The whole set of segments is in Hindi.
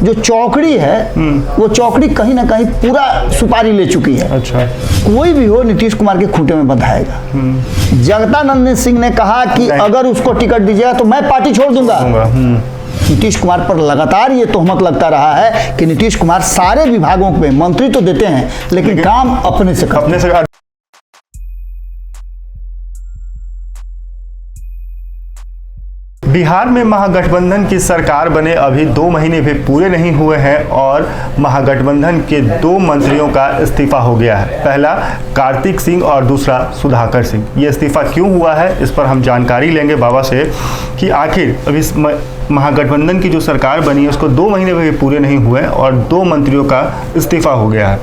जो चौकड़ी है वो चौकड़ी कहीं ना कहीं पूरा सुपारी ले चुकी है। अच्छा। कोई भी हो नीतीश कुमार के खूंटे में बंधाएगा। जगदानंद सिंह ने कहा कि अगर उसको टिकट दीजिएगा तो मैं पार्टी छोड़ दूंगा। नीतीश कुमार पर लगातार ये तोहमत लगता रहा है कि नीतीश कुमार सारे विभागों में मंत्री तो देते हैं लेकिन काम अपने से करते हैं। बिहार में महागठबंधन की सरकार बने अभी 2 महीने भी पूरे नहीं हुए हैं और महागठबंधन के 2 मंत्रियों का इस्तीफा हो गया है। पहला कार्तिक सिंह और दूसरा सुधाकर सिंह। ये इस्तीफा क्यों हुआ है, इस पर हम जानकारी लेंगे बाबा से कि आखिर अभी महागठबंधन की जो सरकार बनी है उसको 2 महीने भी पूरे नहीं हुए और 2 मंत्रियों का इस्तीफा हो गया है।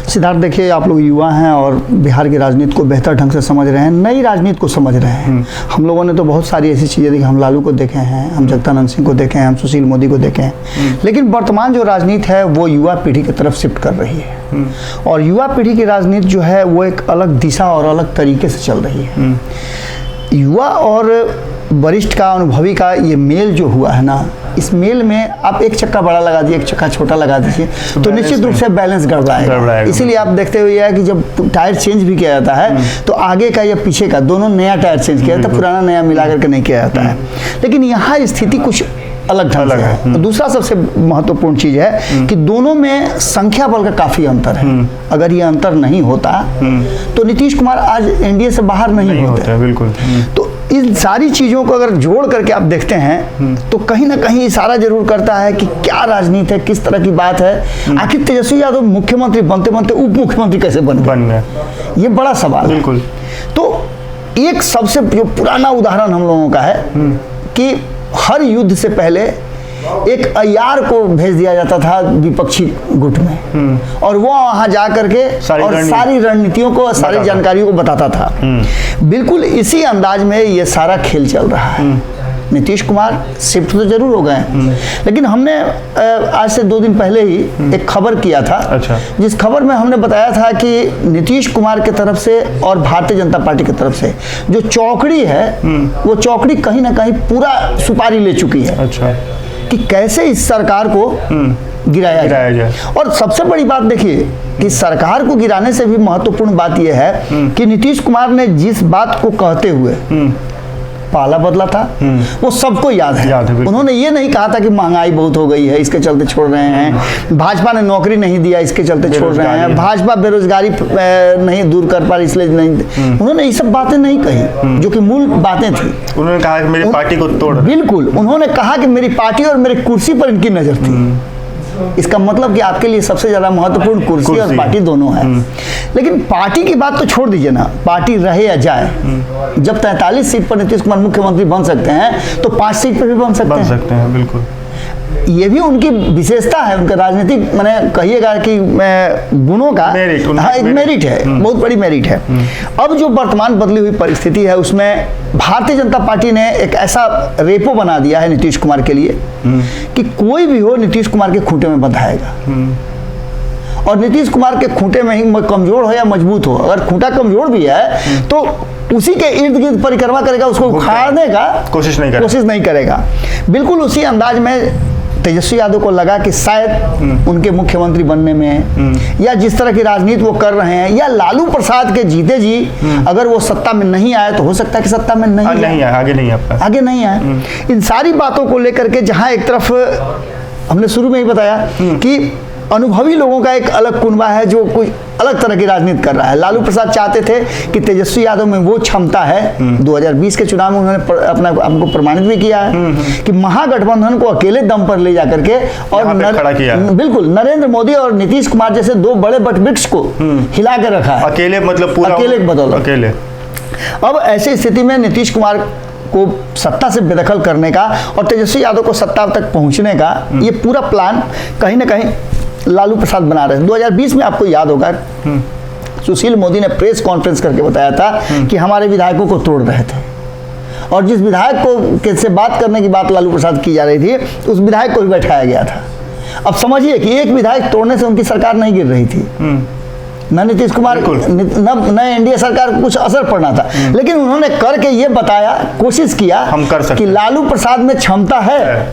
सिद्धार्थ, देखिए आप लोग युवा हैं और बिहार की राजनीति को बेहतर ढंग से समझ रहे हैं, नई राजनीति को समझ रहे हैं। हम लोगों ने तो बहुत सारी ऐसी चीज़ें देखी, हम लालू को देखे हैं, हम जगदानंद सिंह को देखे हैं, हम सुशील मोदी को देखे हैं, लेकिन वर्तमान जो राजनीति है वो युवा पीढ़ी की तरफ शिफ्ट कर रही है और युवा पीढ़ी की राजनीति जो है वो एक अलग दिशा और अलग तरीके से चल रही है। युवा और वरिष्ठ का, अनुभवी का ये मेल जो हुआ है ना, इस मेल में आप एक चक्का बड़ा लगा दीजिए, एक चक्का छोटा लगा दीजिए तो निश्चित रूप से बैलेंस गड़बड़ाएगा। इसीलिए आप देखते हुए है कि जब टायर चेंज भी किया जाता है तो आगे का या पीछे का दोनों नया टायर चेंज किया जाता है, पुराना नया मिला करके नहीं किया जाता है। लेकिन यहाँ स्थिति कुछ अलग ढंग से है। दूसरा सबसे महत्वपूर्ण चीज है कि दोनों में संख्या बल का काफी अंतर है। अगर ये अंतर नहीं होता तो नीतीश कुमार आज एनडीए से बाहर नहीं होते। बिल्कुल। तो इन सारी चीजों को अगर जोड़ करके आप देखते हैं तो कहीं ना कहीं इशारा जरूर करता है कि क्या राजनीति है, किस तरह की बात है। आखिर तेजस्वी यादव मुख्यमंत्री बनते बनते उप मुख्यमंत्री कैसे बन गए, ये बड़ा सवाल है। बिल्कुल। तो एक सबसे जो पुराना उदाहरण हम लोगों का है कि हर युद्ध से पहले एक अय्यार को भेज दिया जाता था विपक्षी गुट में और वो वहां जा करके सारी रणनीतियों को, सारी जानकारियों को बताता था। बिल्कुल इसी अंदाज में ये सारा खेल चल रहा है। नीतीश कुमार शिफ्ट तो जरूर हो गए लेकिन हमने आज से 2 दिन पहले ही एक खबर किया था। अच्छा। जिस खबर में हमने बताया था कि नीतीश कुमार की तरफ से और भारतीय जनता पार्टी की तरफ से जो चौकड़ी है वो चौकड़ी कहीं ना कहीं पूरा सुपारी ले चुकी है। अच्छा। कि कैसे इस सरकार को गिराया जाए। और सबसे बड़ी बात देखिए कि सरकार को गिराने से भी महत्वपूर्ण बात यह है कि नीतीश कुमार ने जिस बात को कहते हुए पाला बदला था वो सबको याद है। उन्होंने ये नहीं कहा था कि महंगाई बहुत हो गई है इसके चलते छोड़ रहे हैं, भाजपा ने नौकरी नहीं दिया इसके चलते छोड़ रहे हैं, भाजपा बेरोजगारी नहीं दूर कर पा रही इसलिए नहीं। उन्होंने ये सब बातें नहीं कही जो कि मूल बातें थी। उन्होंने कहा कि मेरी पार्टी को तोड़। बिल्कुल, उन्होंने कहा कि मेरी पार्टी और मेरी कुर्सी पर इनकी नजर थी। इसका मतलब कि आपके लिए सबसे ज्यादा महत्वपूर्ण कुर्सी और पार्टी दोनों है। लेकिन पार्टी की बात तो छोड़ दीजिए ना, पार्टी रहे या जाए, जब 43 सीट पर नीतीश कुमार मुख्यमंत्री बन सकते हैं तो 5 सीट पर भी बन सकते हैं। बिल्कुल। ये भी उनकी विशेषता है, उनका राजनीतिक मैंने कहिएगा कि गुणों का एक मेरिट है, बहुत बड़ी मेरिट है। अब जो वर्तमान बदली हुई परिस्थिति है उसमें भारतीय जनता पार्टी ने एक ऐसा रेपो बना दिया है नीतीश कुमार के लिए कि कोई भी हो नीतीश कुमार के खूंटे में बंधाएगा। और नीतीश कुमार के खूंटे में ही कमजोर हो या मजबूत हो, अगर खूंटा कमजोर भी है तो उसी के इर्द गिर्द परिक्रमा करेगा, उसको उखाड़ने का कोशिश नहीं करेगा। बिल्कुल उसी अंदाज में तेजस्वी यादव को लगा कि शायद उनके मुख्यमंत्री बनने में या जिस तरह की राजनीति वो कर रहे हैं या लालू प्रसाद के जीते जी अगर वो सत्ता में नहीं आए तो हो सकता है कि सत्ता में नहीं आए, आगे नहीं आए। इन सारी बातों को लेकर के जहां एक तरफ हमने शुरू में ही बताया कि अनुभवी लोगों का एक अलग कुनबा है जो कोई अलग तरह की राजनीति कर रहा है। लालू प्रसाद चाहते थे कि तेजस्वी यादव में वो क्षमता है, 2020 के चुनाव में उन्होंने अपना आपको प्रमाणित भी किया है कि महागठबंधन को अकेले दम पर ले जाकर के और बिल्कुल नरेंद्र मोदी और नीतीश कुमार जैसे 2 बड़े वटवृक्ष को हिला कर रखा है, अकेले मतलब पूरा अकेले बदौलत। अब ऐसी स्थिति में नीतीश कुमार को सत्ता से बेदखल करने का और तेजस्वी यादव को सत्ता तक पहुंचने का ये पूरा प्लान कहीं ना कहीं लालू प्रसाद बना रहे हैं। 2020 में आपको याद होगा सुशील मोदी ने प्रेस कॉन्फ्रेंस करके बताया था कि हमारे विधायकों को तोड़ रहे थे और जिस विधायक को से बात करने की बात लालू प्रसाद की जा रही थी उस विधायक को भी बैठाया गया था। अब समझिए कि एक विधायक तोड़ने से उनकी सरकार नहीं गिर रही थी, न नीतीश कुमार न एनडीए सरकार को कुछ असर पड़ना था, लेकिन उन्होंने करके ये बताया, कोशिश किया कि लालू प्रसाद में क्षमता है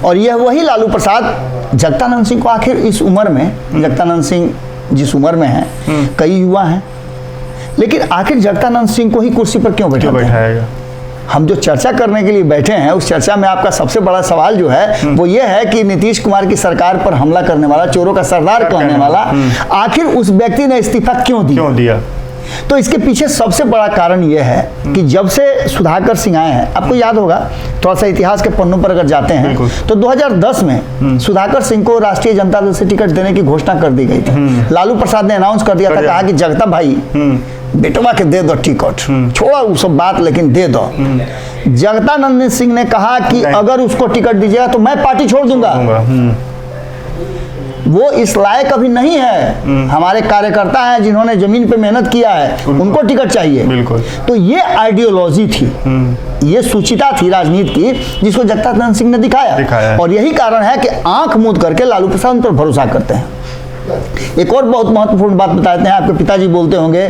और यह वही लालू प्रसाद जगदानंद सिंह को आखिर इस उम्र में, जगदानंद सिंह जिस उम्र में हैं, कई युवा हैं, लेकिन आखिर जगदानंद सिंह को ही कुर्सी पर क्यों बैठाएगा? हम जो चर्चा करने के लिए बैठे हैं, उस चर्चा में आपका सबसे बड़ा सवाल जो है वो ये है कि नीतीश कुमार की सरकार पर हमला करने वाला, चोरों का सरदार कहने वाला, आखिर उस व्यक्ति ने इस्तीफा क्यों दिया? तो इसके पीछे सबसे बड़ा कारण यह है कि जब से सुधाकर सिंह आए हैं, आपको याद होगा, थोड़ा सा इतिहास के पन्नों पर अगर जाते हैं तो 2010 में सुधाकर सिंह को राष्ट्रीय जनता दल से टिकट देने की घोषणा कर दी गई थी। लालू प्रसाद ने अनाउंस कर दिया था, कहा कि जगता भाई बेटवा के दे दो टिकट, छोड़ा वो सब बात, लेकिन दे दो। जगदानंद सिंह ने कहा कि अगर उसको टिकट दीजिएगा तो मैं पार्टी छोड़ दूंगा। वो इस लायक अभी नहीं है। हमारे कार्यकर्ता हैं जिन्होंने जमीन पे मेहनत किया है, उनको टिकट चाहिए। बिल्कुल। तो ये आइडियोलॉजी थी, ये सूचिता थी राजनीति की, जिसको जगदानंद सिंह ने दिखाया। और यही कारण है कि आंख मूंद करके लालू प्रसाद उन पर भरोसा करते हैं। एक और बहुत महत्वपूर्ण बात बताते हैं, आपके पिताजी बोलते होंगे,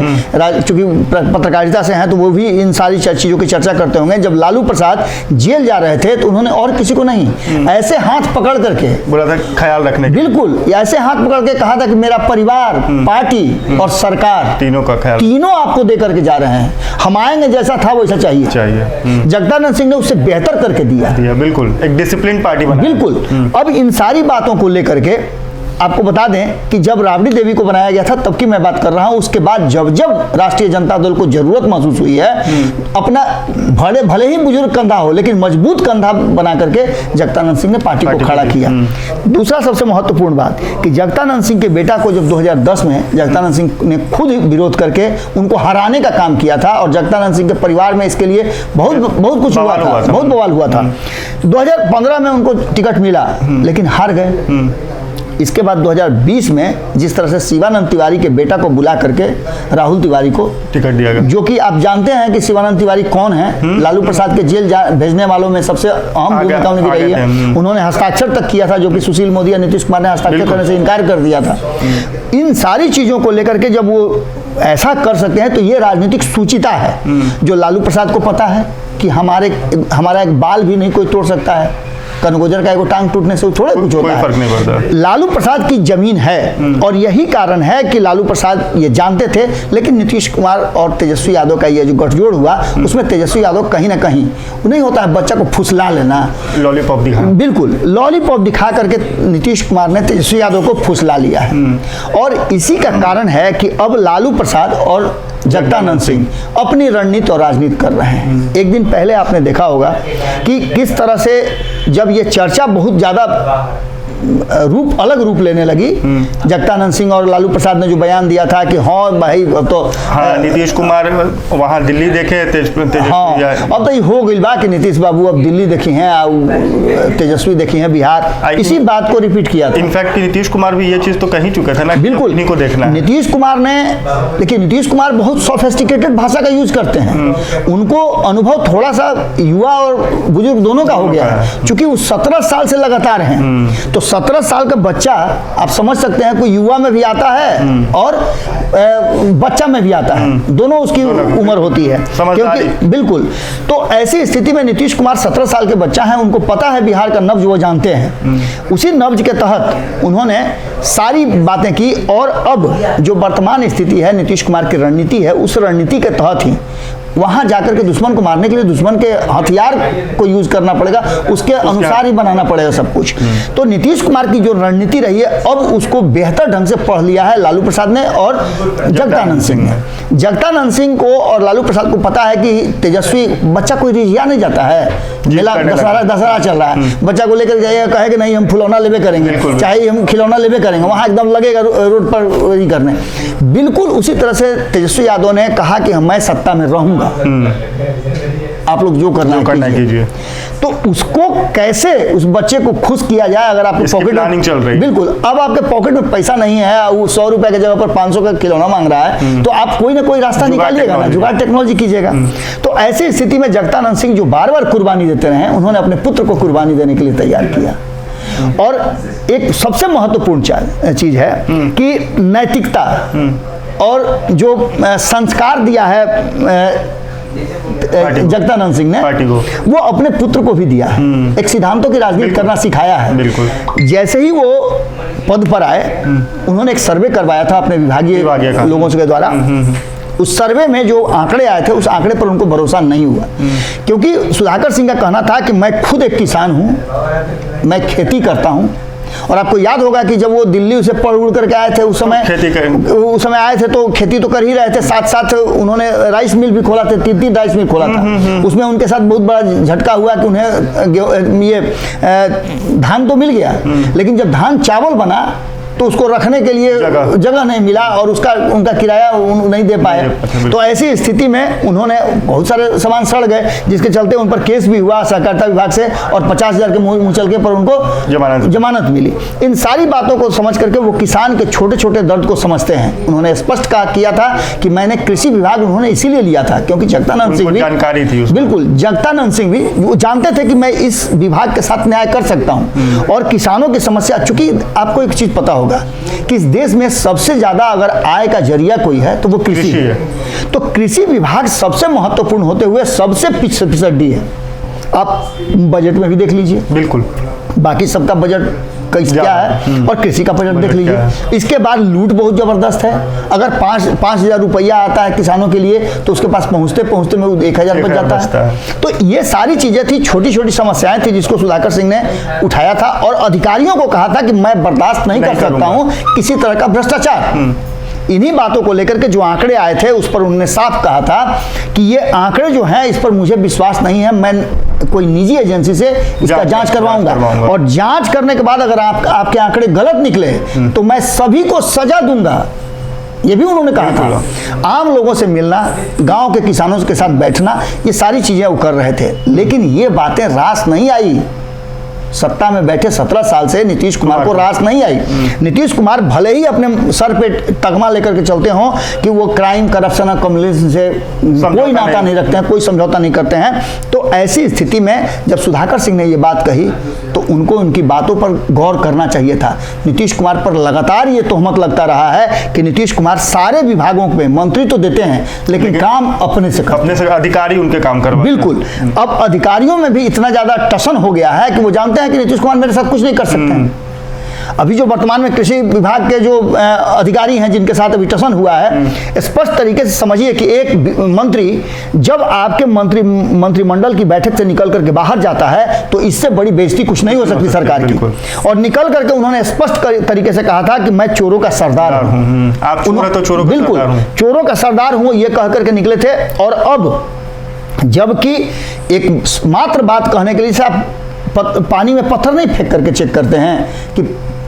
चूंकि पत्रकारिता से हैं तो वो भी इन सारी चीजों की चर्चा करते होंगे। जब लालू प्रसाद जेल जा रहे थे तो उन्होंने और किसी को नहीं, ऐसे हाथ पकड़ करके बोला था ख्याल रखने, बिल्कुल ऐसे हाथ पकड़ के कहा था कि मेरा परिवार, पार्टी और सरकार, तीनों का ख्याल, तीनों आपको दे करके जा रहे हैं। हम आएंगे, जैसा था वैसा चाहिए। जगदानंद सिंह ने उससे बेहतर करके दिया। बिल्कुल, एक डिसिप्लिन पार्टी बना। बिल्कुल। अब इन सारी बातों को लेकर के आपको बता दें कि जब राबड़ी देवी को बनाया गया था तब की मैं बात कर रहा हूं, उसके बाद जब जब राष्ट्रीय जनता दल को जरूरत महसूस हुई है, अपना भले ही बुजुर्ग कंधा हो लेकिन मजबूत कंधा बना करके जगदानंद सिंह ने पार्टी को खड़ा किया। दूसरा सबसे महत्वपूर्ण बात कि जगदानंद सिंह के बेटा को जब 2010 में जगदानंद सिंह ने खुद विरोध करके उनको हराने का काम किया था, और जगदानंद सिंह के परिवार में इसके लिए बहुत कुछ हुआ था, बहुत बवाल हुआ था। 2015 में उनको टिकट मिला लेकिन हार गए। इसके बाद 2020 में जिस तरह से शिवानंद तिवारी के बेटा को बुला करके राहुल तिवारी को टिकट दिया गया, जो कि आप जानते हैं कि शिवानंद तिवारी कौन है, लालू प्रसाद के जेल भेजने वालों में सबसे अहम भूमिका उनकी रही है। उन्होंने हस्ताक्षर तक किया था, जो कि सुशील मोदी या नीतीश कुमार ने हस्ताक्षर करने से इनकार कर दिया था। इन सारी चीजों को लेकर के जब वो ऐसा कर सकते हैं तो ये राजनीतिक सूचिता है, जो लालू प्रसाद को पता है कि हमारा एक बाल भी नहीं कोई तोड़ सकता है, कनगोजर का एक टांग टूटने से थोड़ा कुछ होता है, फर्क नहीं पड़ता। लालू प्रसाद की जमीन है, और यही कारण है कि लालू प्रसाद ये जानते थे। लेकिन नीतीश कुमार और तेजस्वी यादव का ये जो गठजोड़ हुआ, उसमें तेजस्वी यादव कहीं ना कहीं नहीं होता है बच्चा को फुसला लेना, लॉलीपॉप दिखा, बिल्कुल लॉलीपॉप दिखा करके नीतीश कुमार ने तेजस्वी यादव को फुसला लिया है। और इसी का कारण है कि अब लालू प्रसाद और जगदानंद सिंह अपनी रणनीति और राजनीति कर रहे हैं। एक दिन पहले आपने देखा होगा कि किस तरह से जब ये चर्चा बहुत ज्यादा अलग रूप लेने लगी, जगदानंद सिंह और लालू प्रसाद ने जो बयान दिया था कि हाँ भाई अब तो नीतीश कुमार वहाँ दिल्ली देखे, अब तो ये हो गई बा कि नीतीश बाबू अब दिल्ली देखी हैं, तेजस्वी देखी हैं बिहार, इसी बात को रिपीट किया था। इनफैक्ट नीतीश कुमार भी ये चीज तो कहीं चुके थे ना, बिल्कुल इन्हीं को देखना है। नीतीश कुमार ने, लेकिन नीतीश कुमार बहुत सोफिस्टिकेटेड भाषा का यूज करते हैं। उनको अनुभव थोड़ा सा युवा और बुजुर्ग दोनों का हो गया है, क्योंकि वो 17 साल से लगातार हैं। तो 17 साल का बच्चा आप समझ सकते हैं, कोई युवा में भी आता है और बच्चा में भी आता है, दोनों उसकी उम्र होती है, क्योंकि बिल्कुल। तो ऐसी स्थिति में नीतीश कुमार 17 साल के बच्चा हैं, उनको पता है बिहार का नब्ज, वो जानते हैं। उसी नब्ज के तहत उन्होंने सारी बातें की, और अब जो वर्तमान स्थिति है, नीतीश कुमार की रणनीति है, उस रणनीति के तहत ही वहां जाकर के दुश्मन को मारने के लिए दुश्मन के हथियार को यूज करना पड़ेगा, उसके अनुसार ही बनाना पड़ेगा सब कुछ। तो नीतीश कुमार की जो रणनीति रही है, अब उसको बेहतर ढंग से पढ़ लिया है लालू प्रसाद ने और जगदानंद सिंह ने। जगदानंद सिंह को और लालू प्रसाद को पता है कि तेजस्वी बच्चा कोई रिझिया नहीं जाता है, मेला दशहरा चल रहा है, बच्चा को लेकर जाइएगा, कहे कि नहीं हम फुलौना लेवे करेंगे, चाहे हम खिलौना लेवे करेंगे, वहां एकदम लगेगा रोड पर वही करने। बिल्कुल उसी तरह से तेजस्वी यादव ने कहा कि मैं सत्ता में रहूंगा, आप लोग जो करना है कीजिए। तो उसको कैसे उस बच्चे को खुश किया जाए, अगर आपके पॉकेट में चल रही है, बिल्कुल अब आपके पॉकेट में पैसा नहीं है, वो 100 रुपए की जगह पर 500 का खिलौना मांग रहा है, तो आप कोई ना कोई रास्ता निकालिएगा ना, जुगाड़ टेक्नोलॉजी कीजिएगा। तो ऐसी स्थिति में जगदानंद सिंह जो बार बार कुर्बानी देते रहे, उन्होंने अपने पुत्र को कुर्बानी देने के लिए तैयार किया। और एक सबसे महत्वपूर्ण चीज है कि नैतिकता और जो संस्कार दिया है जगदानंद सिंह ने पार्टी को, वो अपने पुत्र को भी दिया है। एक सिद्धांतों की राजनीति करना सिखाया है। बिल्कुल। जैसे ही वो पद पर आए, उन्होंने एक सर्वे करवाया था अपने विभागीय लोगों के द्वारा। उस सर्वे में जो आंकड़े आए थे, उस आंकड़े पर उनको भरोसा नहीं हुआ, क्योंकि सुधाकर सिंह का कहना था कि मैं खुद एक किसान हूं, मैं खेती करता हूं। और आपको याद होगा कि जब वो दिल्ली से पढ़ उड़ करके आए थे, उस समय आए थे तो खेती तो कर ही रहे थे, साथ साथ उन्होंने राइस मिल भी खोला था, 3 राइस मिल खोला था। उसमें उनके साथ बहुत बड़ा झटका हुआ कि उन्हें ये धान तो मिल गया, लेकिन जब धान चावल बना तो उसको रखने के लिए जगह नहीं मिला और उनका किराया नहीं दे पाए। तो ऐसी स्थिति में उन्होंने बहुत सारे सामान सड़ गए, जिसके चलते उन पर केस भी हुआ सहकारिता विभाग से और 50,000 के मुचलके पर उनको जमानत मिली। इन सारी बातों को समझ करके वो किसान के छोटे छोटे दर्द को समझते हैं। उन्होंने स्पष्ट किया था कि मैंने कृषि विभाग उन्होंने इसीलिए लिया था क्योंकि जगदानंद सिंह भी जानकारी थी, बिल्कुल, जगदानंद सिंह भी वो जानते थे कि मैं इस विभाग के साथ न्याय कर सकता हूँ। और किसानों की समस्या, चूंकि आपको एक चीज पता होगा कि इस देश में सबसे ज्यादा अगर आय का जरिया कोई है तो वो कृषि है। तो कृषि विभाग सबसे महत्वपूर्ण होते हुए सबसे पिछड़ी है। आप बजट में भी देख लीजिए, बिल्कुल, बाकी सबका बजट क्या है और कृषि का बजट देख लीजिए। इसके बाद लूट बहुत जबरदस्त है। अगर 5,000 रुपया आता है किसानों के लिए तो उसके पास पहुंचते पहुंचते में 1,000 बच जाता है। तो ये सारी चीजें थी, छोटी छोटी समस्याएं थी जिसको सुधाकर सिंह ने उठाया था और अधिकारियों को कहा था कि मैं बर्दाश्त नहीं कर सकता हूं किसी तरह का भ्रष्टाचार। इन्हीं बातों को लेकर के जो आंकड़े आए थे उस पर उन्होंने साफ कहा था कि ये आंकड़े जो हैं इस पर मुझे विश्वास नहीं है, मैं कोई निजी एजेंसी से इसका जांच करवाऊंगा और जांच करने के बाद अगर आपके आंकड़े गलत निकले तो मैं सभी को सजा दूंगा। ये भी उन्होंने कहा था। आम लोगों से मिलना, गांव के किसानों के साथ बैठना, ये सारी चीजें वो कर रहे थे, लेकिन ये बातें रास नहीं आई। सत्ता में बैठे 17 साल से नीतीश कुमार को रास नहीं आई। नीतीश कुमार भले ही अपने सर पे तगमा लेकर के चलते हों कि वो क्राइम, करप्शन और कम्युनिज्म से कोई नाता नहीं रखते हैं, कोई समझौता नहीं करते हैं, तो ऐसी स्थिति में जब सुधाकर सिंह ने ये बात कही तो उनको उनकी बातों पर गौर करना चाहिए था। नीतीश कुमार पर लगातार ये तोहमत लगता रहा है कि नीतीश कुमार सारे विभागों में मंत्री तो देते हैं लेकिन काम अपने से अधिकारी उनके काम करवाते हैं। बिल्कुल, अब अधिकारियों में भी इतना ज्यादा टसन हो गया है कि वो जानते हैं कि नीतीश कुमार मेरे साथ कुछ नहीं कर सकते हैं। अभी जो वर्तमान में कृषि विभाग के जो अधिकारी हैं जिनके साथ अभी टसन हुआ है, स्पष्ट तरीके से समझिए कि एक मंत्री जब आपके मंत्रिमंडल की बैठक से निकल करके बाहर जाता है तो इससे बड़ी बेइज्जती कुछ नहीं हो सकती सरकार की। और निकल करके उन्होंने स्पष्ट तरीके से कहा था कि मैं चोरों का सरदार हूं। आप चोर हैं तो चोरों का बिल्कुल चोरों का सरदार हूं, ये कह करके निकले थे। और अब जबकि एक मात्र बात कहने के लिए से आप पानी में पत्थर नहीं फेंक करके चेक करते हैं कि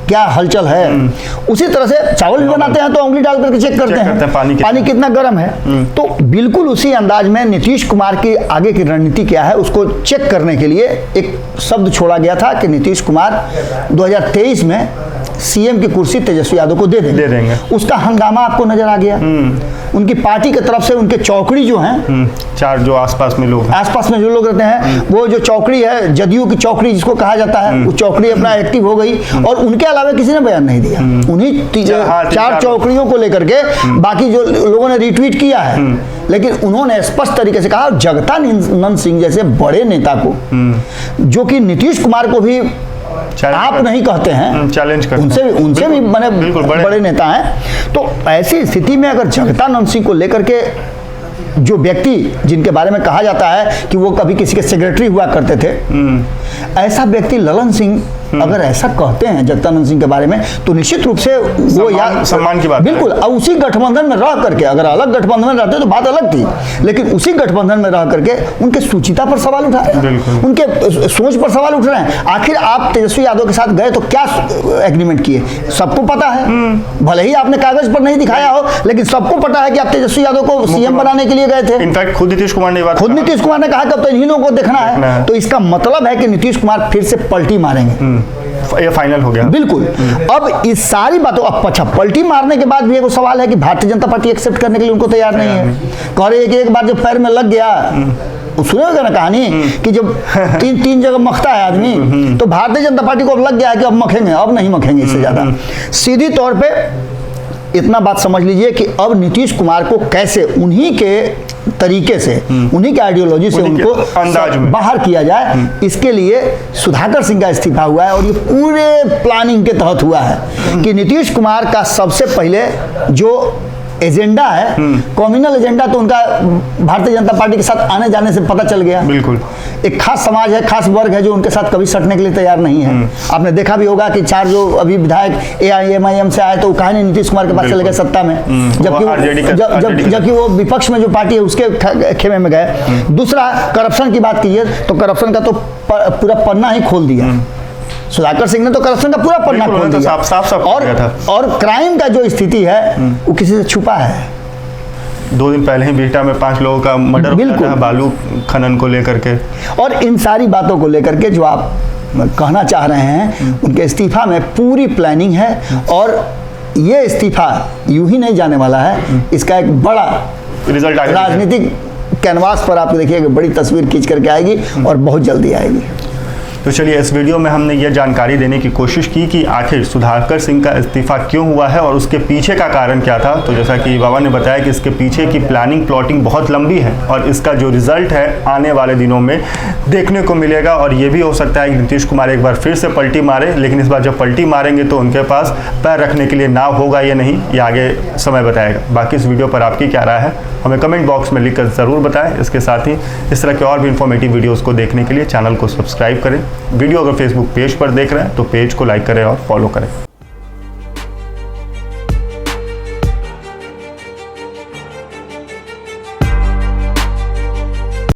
क्या हलचल है, उसी तरह से चावल भी बनाते हैं तो उंगली डाल करके चेक करते हैं पानी कितना गर्म है। तो बिल्कुल उसी अंदाज में नीतीश कुमार की आगे की रणनीति क्या है उसको चेक करने के लिए एक शब्द छोड़ा गया था कि नीतीश कुमार 2023 में सीएम की कुर्सी तेजस्वी यादव को दे देंगे। उसका हंगामा आपको नजर आ गया। उनकी पार्टी की तरफ से उनके चौकड़ी जो हैं, चार जो आसपास में जो लोग रहते हैं, वो जो चौकड़ी है, जदयू की चौकड़ी जिसको कहा जाता है, वो चौकड़ी अपना एक्टिव हो गई और उनके अलावा किसी ने बयान नहीं दिया। उन्हीं चार चौकड़ियों को लेकर के बाकी जो लोगों ने रिट्वीट किया है, लेकिन उन्होंने स्पष्ट तरीके से कहा जगदानंद सिंह जैसे बड़े नेता को, जो कि नीतीश कुमार को भी आप नहीं कहते हैं, चैलेंज करते हैं, उनसे भी मैंने बड़े नेता हैं। तो ऐसी स्थिति में अगर जगदानंद सिंह को लेकर के जो व्यक्ति जिनके बारे में कहा जाता है कि वो कभी किसी के सेक्रेटरी हुआ करते थे, ऐसा व्यक्ति ललन सिंह अगर ऐसा कहते हैं जगदानंद सिंह के बारे में तो निश्चित रूप से वो यार सम्मान की बात बिल्कुल। अब उसी गठबंधन में रह करके, अगर अलग गठबंधन में रहते तो बात अलग थी, लेकिन उसी गठबंधन में रह करके उनके सुचिता पर सवाल उठा रहे हैं, उनके सोच पर सवाल उठ रहे हैं। आखिर आप तेजस्वी यादव के साथ गए तो क्या एग्रीमेंट किए, सबको पता है। भले ही आपने कागज पर नहीं दिखाया हो, लेकिन सबको पता है कि आप तेजस्वी यादव को सीएम बनाने के लिए गए थे। इनफैक्ट खुद नीतीश कुमार ने कहा कि अब तो इन्हीं लोगों को देखना है। तो इसका मतलब है कि नीतीश कुमार फिर से पलटी मारेंगे। ये फाइनल हो गया बिल्कुल। अब इस सारी बातों, अब अच्छा पलटी मारने के बाद भी एक सवाल है कि भारतीय जनता पार्टी एक्सेप्ट करने के लिए उनको तैयार नहीं है। कह रहे हैं कि एक बार जब पैर में लग गया, सुनेगा ना कहानी कि जब तीन जगह मखता है आदमी, तो भारतीय जनता पार्टी को अब लग गया है कि अब मखेंगे, अब नहीं मखेंगे इससे ज्यादा। सीधी तौर पे इतना बात समझ लीजिए कि अब नीतीश कुमार को कैसे उन्हीं के तरीके से, उन्हीं के आइडियोलॉजी से उन्हीं के उनको अंदाज में बाहर किया जाए, इसके लिए सुधाकर सिंह का इस्तीफा हुआ है। और ये पूरे प्लानिंग के तहत हुआ है कि नीतीश कुमार का सबसे पहले जो एजेंडा है, कम्युनल एजेंडा, तो उनका भारतीय जनता पार्टी के साथ आने जाने से पता चल गया। बिल्कुल। एक खास समाज है, खास वर्ग है जो उनके साथ कभी सटने के लिए तैयार नहीं है। आपने देखा भी होगा कि 4 जो अभी विधायक AIMIM से आए तो वो कहा नहीं नीतीश कुमार के पास चले गए सत्ता में, जबकि वो विपक्ष में जो पार्टी है उसके खेमे में गए। दूसरा, करप्शन की बात कीजिए तो करप्शन का तो पूरा पन्ना ही खोल दिया। सुधाकर सिंह ने तो करप्शन का पूरा पन्ना खोल दिया, साफ और क्राइम का जो स्थिति है वो किसी से छुपा है। 2 दिन पहले ही बिहटा में 5 लोगों का मर्डर हुआ था बालू खनन को लेकर के। और इन सारी बातों को लेकर के जो आप कहना चाह रहे हैं, उनके इस्तीफा में पूरी प्लानिंग है। और ये इस्तीफा यूं ही नहीं जाने वाला है, इसका एक बड़ा रिजल्ट राजनीतिक कैनवास पर आप देखिएगा, बड़ी तस्वीर खींच करके आएगी और बहुत जल्दी आएगी। तो चलिए, इस वीडियो में हमने ये जानकारी देने की कोशिश की कि आखिर सुधाकर सिंह का इस्तीफा क्यों हुआ है और उसके पीछे का कारण क्या था। तो जैसा कि बाबा ने बताया कि इसके पीछे की प्लानिंग बहुत लंबी है और इसका जो रिजल्ट है आने वाले दिनों में देखने को मिलेगा। और ये भी हो सकता है कि नीतीश कुमार एक बार फिर से पलटी मारे, लेकिन इस बार जब पलटी मारेंगे तो उनके पास पैर रखने के लिए नाव होगा या नहीं, ये आगे समय बताएगा। बाकी इस वीडियो पर आपकी क्या राय है हमें कमेंट बॉक्स में लिखकर ज़रूर बताएं। इसके साथ ही इस तरह के और भी इन्फॉर्मेटिव वीडियोज़ को देखने के लिए चैनल को सब्सक्राइब करें। वीडियो अगर फेसबुक पेज पर देख रहे हैं तो पेज को लाइक करें और फॉलो करें।